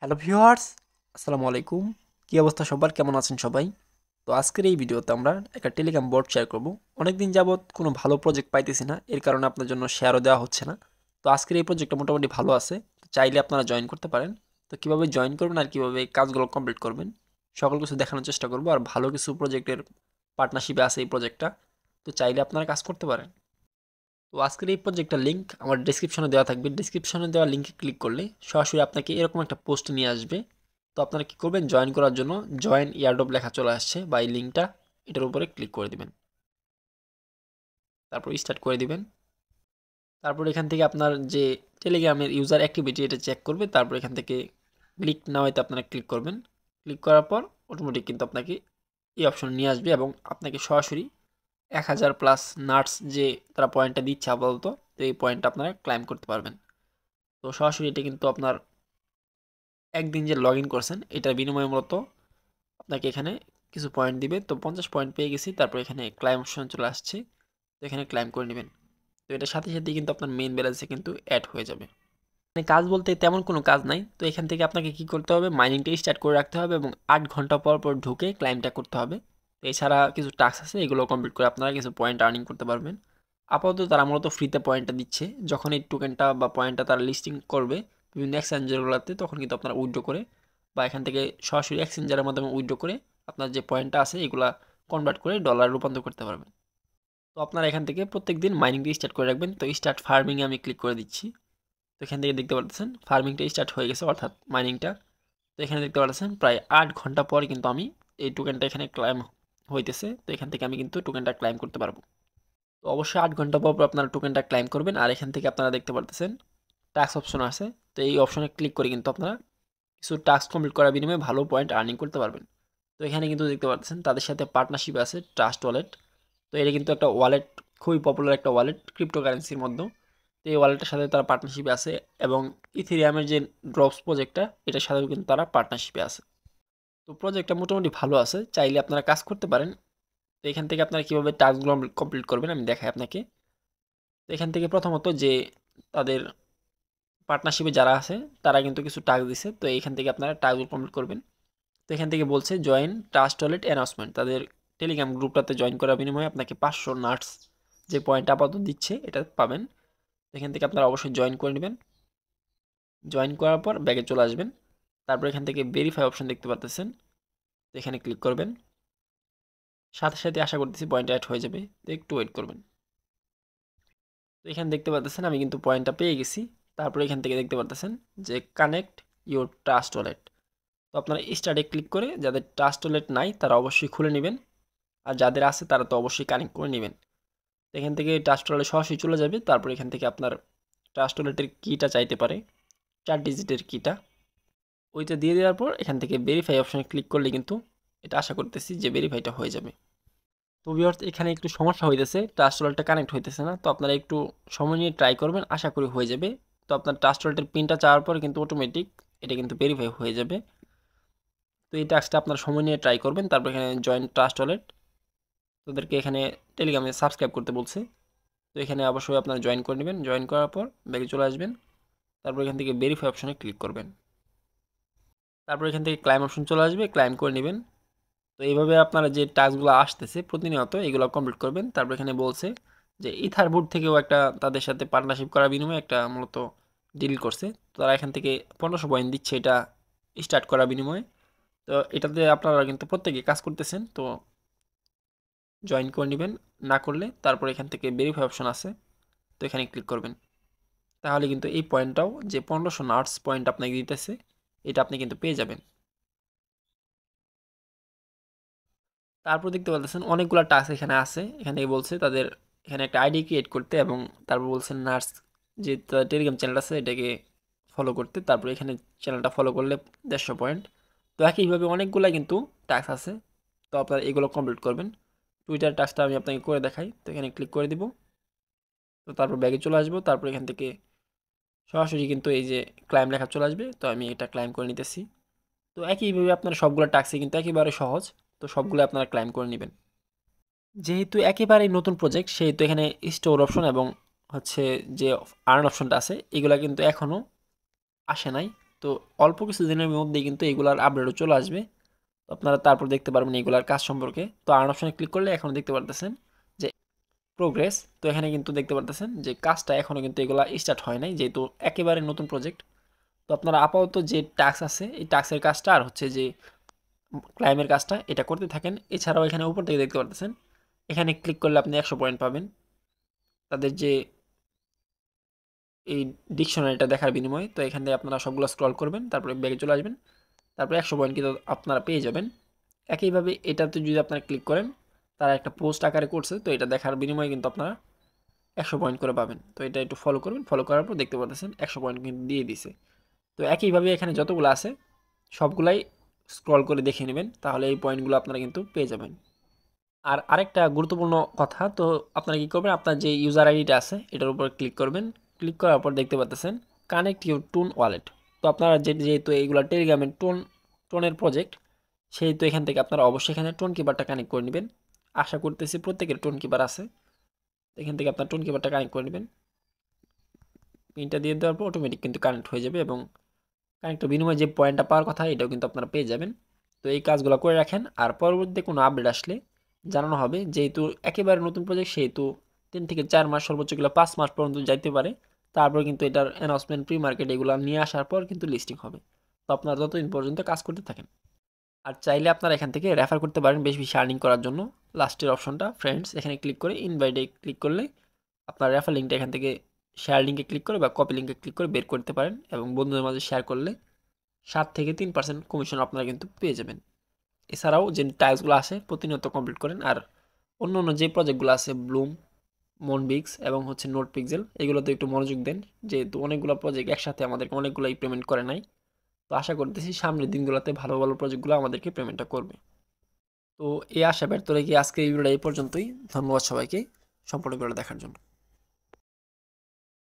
Hello viewers, আসসালামু আলাইকুম। কি অবস্থা সবার, কেমন আছেন সবাই? তো আজকের এই ভিডিওতে আমরা একটা টেলিগ্রাম বোর্ড শেয়ার করব। অনেকদিন যাবৎ কোনো ভালো প্রজেক্ট পাইতেছি না, এর কারণে আপনার জন্য শেয়ারও দেওয়া হচ্ছে না। তো আজকের এই প্রজেক্টটা মোটামুটি ভালো আছে, তো চাইলে আপনারা জয়েন করতে পারেন। তো কিভাবে জয়েন করবেন আর কিভাবে কাজগুলো কমপ্লিট করবেন সকল কিছু দেখানোর চেষ্টা করব। আর ভালো কিছু প্রজেক্টের পার্টনারশিপে আছে এই প্রজেক্টটা, তো চাইলে আপনারা কাজ করতে পারেন। তো আজকের এই প্রজেক্টটার লিঙ্ক আমার ডেসক্রিপশনে দেওয়া থাকবে। ডেসক্রিপশনে দেওয়া লিঙ্কে ক্লিক করলে সরাসরি আপনাকে এরকম একটা পোস্ট নিয়ে আসবে। তো আপনারা কি করবেন, জয়েন করার জন্য জয়েন এয়ারড্রপ লেখা চলে আসছে বা এই লিঙ্কটা, এটার উপরে ক্লিক করে দিবেন। তারপর স্টার্ট করে দিবেন। তারপর এখান থেকে আপনার যে টেলিগ্রামের ইউজার অ্যাক্টিভিটি এটা চেক করবে। তারপর এখান থেকে ক্লিক নাও এতে আপনারা ক্লিক করবেন। ক্লিক করার পর অটোমেটিক কিন্তু আপনাকে এই অপশন নিয়ে আসবে এবং আপনাকে সরাসরি 1000 প্লাস নাটস যে তারা পয়েন্টটা দিচ্ছে আপাতত, তো এই পয়েন্টটা আপনারা ক্লাইম করতে পারবেন। তো সরাসরি এটা কিন্তু আপনার একদিন যে লগ ইন করছেন এটার বিনিময়ে মূলত আপনাকে এখানে কিছু পয়েন্ট দিবে। তো 50 পয়েন্ট পেয়ে গেছি, তারপর এখানে ক্লাইম অপশন চলে আসছে, তো এখানে ক্লাইম করে নেবেন। তো এটার সাথে সাথেই কিন্তু আপনার মেইন ব্যালেন্সে কিন্তু অ্যাড হয়ে যাবে। মানে কাজ বলতে তেমন কোনো কাজ নাই। তো এখান থেকে আপনাকে কি করতে হবে, মাইনিংটা স্টার্ট করে রাখতে হবে এবং 8 ঘন্টা পর পর ঢুকে ক্লাইমটা করতে হবে। তো এছাড়া কিছু টাস্ক আছে, এগুলো কমপ্লিট করে আপনারা কিছু পয়েন্ট আর্নিং করতে পারবেন। আপাতত তারা মূলত ফ্রিতে পয়েন্টটা দিচ্ছে। যখন এই টোকেনটা বা পয়েন্টটা তারা লিস্টিং করবে বিভিন্ন এক্সচেঞ্জারগুলোতে, তখন কিন্তু আপনারা উইথড্র করে বা এখান থেকে সরাসরি এক্সচেঞ্জারের মাধ্যমে উইথড্র করে আপনার যে পয়েন্টটা আছে এগুলা কনভার্ট করে ডলার রূপান্তর করতে পারবেন। তো আপনারা এখান থেকে প্রত্যেকদিন মাইনিংটা স্টার্ট করে রাখবেন। তো স্টার্ট ফার্মিংয়ে আমি ক্লিক করে দিচ্ছি। তো এখান থেকে দেখতে পাচ্ছেন ফার্মিংটা স্টার্ট হয়ে গেছে, অর্থাৎ মাইনিংটা। তো এখানে দেখতে পাচ্ছেন প্রায় 8 ঘন্টা পর কিন্তু আমি এই টোকেনটা এখানে ক্লাইম হইতেছে। তো এখান থেকে আমি কিন্তু টোকেনটা ক্লাইম করতে পারবো। তো অবশ্যই 8 ঘন্টা পর পর আপনারা টোকেনটা ক্লাইম করবেন। আর এখান থেকে আপনারা দেখতে পারতেছেন টাস্ক অপশন আছে। তো এই অপশনে ক্লিক করে কিন্তু আপনারা কিছু টাস্ক কমপ্লিট করার বিনিময়ে ভালো পয়েন্ট আর্নিং করতে পারবেন। তো এখানে কিন্তু দেখতে পাচ্ছেন তাদের সাথে পার্টনারশিপ আছে ট্রাস্ট ওয়ালেট। তো এটা কিন্তু একটা ওয়ালেট, খুবই পপুলার একটা ওয়ালেট ক্রিপ্টোকারেন্সির মধ্যে। তো এই ওয়ালেটের সাথে তারা পার্টনারশিপে আছে এবং ইথেরিয়ামের যে ড্রপস প্রজেক্টটা এটার সাথেও কিন্তু তারা পার্টনারশিপে আছে। তো প্রজেক্টটা মোটামুটি ভালো আছে, চাইলে আপনারা কাজ করতে পারেন। তো এখান থেকে আপনারা কীভাবে টাস্কগুলো কমপ্লিট করবেন আমি দেখাই আপনাকে। তো এখান থেকে প্রথমত যে তাদের পার্টনারশিপে যারা আছে তারা কিন্তু কিছু টাস্ক দিছে, তো এখান থেকে আপনারা টাস্কগুলো কমপ্লিট করবেন। তো এখান থেকে বলছে জয়েন ট্রাস্ট ওয়ালেট অ্যানাউন্সমেন্ট, তাদের টেলিগ্রাম গ্রুপটাতে জয়েন করার বিনিময়ে আপনাকে 500 নাটস যে পয়েন্ট আপাতত দিচ্ছে এটা পাবেন। এখান থেকে আপনারা অবশ্যই জয়েন করে নেবেন। জয়েন করার পর ব্যাগে চলে আসবেন। তারপর এখান থেকে ভেরিফাই অপশন দেখতে পাচ্ছেন, তো এখানে ক্লিক করবেন। সাথে সাথে আশা করতেছি পয়েন্ট অ্যাড হয়ে যাবে, তো একটু ওয়েট করবেন। তো এখানে দেখতে পাচ্ছেন আমি কিন্তু পয়েন্টটা পেয়ে গেছি। তারপর এখান থেকে দেখতে পাচ্ছেন যে কানেক্ট ইউর ট্রাস্ট ওয়ালেট। তো আপনারা স্টার্টে ক্লিক করে যাদের ট্রাস্ট ওয়ালেট নাই তারা অবশ্যই খুলে নেবেন, আর যাদের আছে তারা তো অবশ্যই কানেক্ট করে নেবেন। তো এখান থেকে ট্রাস্ট ওয়ালেট সরাসরি চলে যাবে। তারপর এখান থেকে আপনার ট্রাস্ট ওয়ালেটের কিটা চাইতে পারে, 4 ডিজিটের কিটা, ওইটা দিয়ে দেওয়ার পর এখান থেকে ভেরিফাই অপশনে ক্লিক করলে কিন্তু এটা আশা করতেছি যে ভেরিফাইটা হয়ে যাবে। তো ভিউয়ার্স এখানে একটু সমস্যা হইতেছে, ট্রাস্ট ওয়ালেটটা কানেক্ট হইতেছে না। তো আপনারা একটু সময় নিয়ে ট্রাই করবেন, আশা করি হয়ে যাবে। তো আপনার ট্রাস্ট ওয়ালেটের পিনটা চাওয়ার পর কিন্তু অটোমেটিক এটা কিন্তু ভেরিফাই হয়ে যাবে। তো এই টাস্কটা আপনারা সময় নিয়ে ট্রাই করবেন। তারপর এখানে জয়েন ট্রাস্ট ওয়ালেট, তোদেরকে এখানে টেলিগ্রামে সাবস্ক্রাইব করতে বলছে। তো এখানে অবশ্যই আপনারা জয়েন করে নেবেন। জয়েন করার পর ব্যাগে চলে আসবেন। তারপর এখান থেকে ভেরিফাই অপশনে ক্লিক করবেন। তারপর এখান থেকে ক্লাইম অপশন চলে আসবে, ক্লাইম করে নেবেন। তো এইভাবে আপনারা যে টাস্কগুলো আসতেছে প্রতিনিয়ত এগুলো কমপ্লিট করবেন। তারপর এখানে বলছে যে ইথারবোর্ড থেকেও একটা তাদের সাথে পার্টনারশিপ করার বিনিময়ে একটা মূলত ডিল করছে। তো তারা এখান থেকে 1500 পয়েন্ট দিচ্ছে এটা স্টার্ট করার বিনিময়ে। তো এটাতে আপনারা কিন্তু প্রত্যেকে কাজ করতেছেন, তো জয়েন করে নেবেন। না করলে তারপর এখান থেকে ভেরিফাই অপশন আছে, তো এখানে ক্লিক করবেন। তাহলে কিন্তু এই পয়েন্টটাও যে 1500 নাটস পয়েন্ট আপনাকে দিতেছে এটা আপনি কিন্তু পেয়ে যাবেন। তারপর দেখতে পাচ্ছেন অনেকগুলো টাস্ক এখানে আছে। এখানে বলছে তাদের এখানে একটা আইডি ক্রিয়েট করতে এবং তারপর বলছেন নার্স যে তাদের টেলিগ্রাম চ্যানেল আছে এটাকে ফলো করতে। তারপর এখানে চ্যানেলটা ফলো করলে 150 পয়েন্ট। তো একইভাবে অনেকগুলো কিন্তু টাস্ক আছে, তো আপনারা এগুলো কমপ্লিট করবেন। টুইটার টাস্কটা আমি আপনাকে করে দেখাই। তো এখানে ক্লিক করে দিব। তো তারপর ব্যাগে চলে আসবো। তারপর এখান থেকে সরাসরি কিন্তু এই যে ক্লাইম লেখা চলে আসবে, তো আমি এটা ক্লাইম করে নিতেছি। তো একইভাবে আপনার সবগুলো টাস্কই কিন্তু একেবারে সহজ, তো সবগুলো আপনারা ক্লাইম করে নেবেন। যেহেতু একেবারেই নতুন প্রজেক্ট সেহেতু এখানে স্টোর অপশন এবং হচ্ছে যে আর্ন অপশনটা আছে এগুলা কিন্তু এখনও আসে নাই। তো অল্প কিছু দিনের মধ্যেই কিন্তু এগুলার আপডেটও চলে আসবে। তো আপনারা তারপর দেখতে পারবেন এগুলার কাজ সম্পর্কে। তো আর্ন অপশনে ক্লিক করলে এখন দেখতে পারতেছেন যে প্রোগ্রেস। তো এখানে কিন্তু দেখতে পারতেছেন যে কাজটা এখনও কিন্তু এগুলা স্টার্ট হয় নাই, যেহেতু একেবারে নতুন প্রজেক্ট। তো আপনারা আপাতত যে টাস্ক আছে এই টাস্কের কাজটা আর হচ্ছে যে ক্লাইমের কাজটা এটা করতে থাকেন। এছাড়াও এখানে উপর থেকে দেখতে পারতেছেন এখানে ক্লিক করলে আপনি 100 পয়েন্ট পাবেন তাদের যে এই ডিকশনারিটা দেখার বিনিময়ে। তো এখান থেকে আপনারা সবগুলো স্ক্রল করবেন, তারপরে ব্যাগে চলে আসবেন, তারপরে 100 পয়েন্ট কিন্তু আপনারা পেয়ে যাবেন। একইভাবে এটাতে যদি আপনারা ক্লিক করেন, তারা একটা পোস্ট আকারে করছে, তো এটা দেখার বিনিময়ে কিন্তু আপনারা 100 পয়েন্ট করে পাবেন। তো এটা একটু ফলো করবেন, ফলো করার পর দেখতে পাচ্ছেন 100 পয়েন্ট কিন্তু দিয়ে দিছে। তো একইভাবে এখানে যতগুলো আছে সবগুলাই স্ক্রল করে দেখে নেবেন, তাহলে এই পয়েন্টগুলো আপনারা কিন্তু পেয়ে যাবেন। আর আরেকটা গুরুত্বপূর্ণ কথা, তো আপনারা কি করবেন, আপনার যে ইউজার আইডিটা আছে এটার উপর ক্লিক করবেন। ক্লিক করার পর দেখতে পাচ্ছেন কানেক্ট ইউর টোন ওয়ালেট। তো আপনারা যেহেতু এইগুলো টেলিগ্রামের টোনের প্রজেক্ট, সেহেতু এখান থেকে আপনারা অবশ্যই এখানে টোন কিপারটা কানেক্ট করে নেবেন। আশা করতেছি প্রত্যেকের টোন কিপার আছে। এখান থেকে আপনার টোন কিপারটা কানেক্ট করে নেবেন। পিনটা দিয়ে দেওয়ার পর অটোমেটিক কিন্তু কানেক্ট হয়ে যাবে, এবং কানেক্টের বিনিময়ে যে পয়েন্টটা পাওয়ার কথা এটাও কিন্তু আপনারা পেয়ে যাবেন। তো এই কাজগুলো করে রাখেন, আর পরবর্তীতে কোনো আপডেট আসলে জানানো হবে। যেহেতু একেবারে নতুন প্রজেক্ট, সেহেতু 3 থেকে 4 মাস, সর্বোচ্চ গেলে 5 মাস পর্যন্ত যাইতে পারে। তারপর কিন্তু এটার অ্যানাউন্সমেন্ট, প্রি মার্কেট এগুলো নিয়ে আসার পর কিন্তু লিস্টিং হবে। তো আপনারা ততদিন পর্যন্ত কাজ করতে থাকেন। আর চাইলে আপনারা এখান থেকে রেফার করতে পারেন বেশি বেশি আর্নিং করার জন্য। লাস্টের অপশনটা ফ্রেন্ডস, এখানে ক্লিক করে ইনভাইটে ক্লিক করলে আপনার রেফার লিঙ্কটা এখান থেকে শেয়ার লিঙ্কে ক্লিক করে বা কপি লিঙ্কে ক্লিক করে বের করতে পারেন, এবং বন্ধুদের মাঝে শেয়ার করলে 7 থেকে 3% কমিশন আপনারা কিন্তু পেয়ে যাবেন। এছাড়াও যে টাস্কগুলো আসে প্রতিনিয়ত কমপ্লিট করেন। আর অন্য অন্য যে প্রজেক্টগুলো আছে ব্লুম, মনবিক্স এবং হচ্ছে নোট পিক্সেল, এগুলোতে একটু মনোযোগ দেন, যেহেতু অনেকগুলো প্রজেক্ট একসাথে আমাদেরকে অনেকগুলোই পেমেন্ট করে নাই। তো আশা করতেছি সামনের দিনগুলোতে ভালো ভালো প্রজেক্টগুলো আমাদেরকে পেমেন্টটা করবে। তো এই আশা ব্যর্থ রেখে আজকে এই ভিডিওটা এই পর্যন্তই। ধন্যবাদ সবাইকে সম্পূর্ণ ভিডিওটা দেখার জন্য।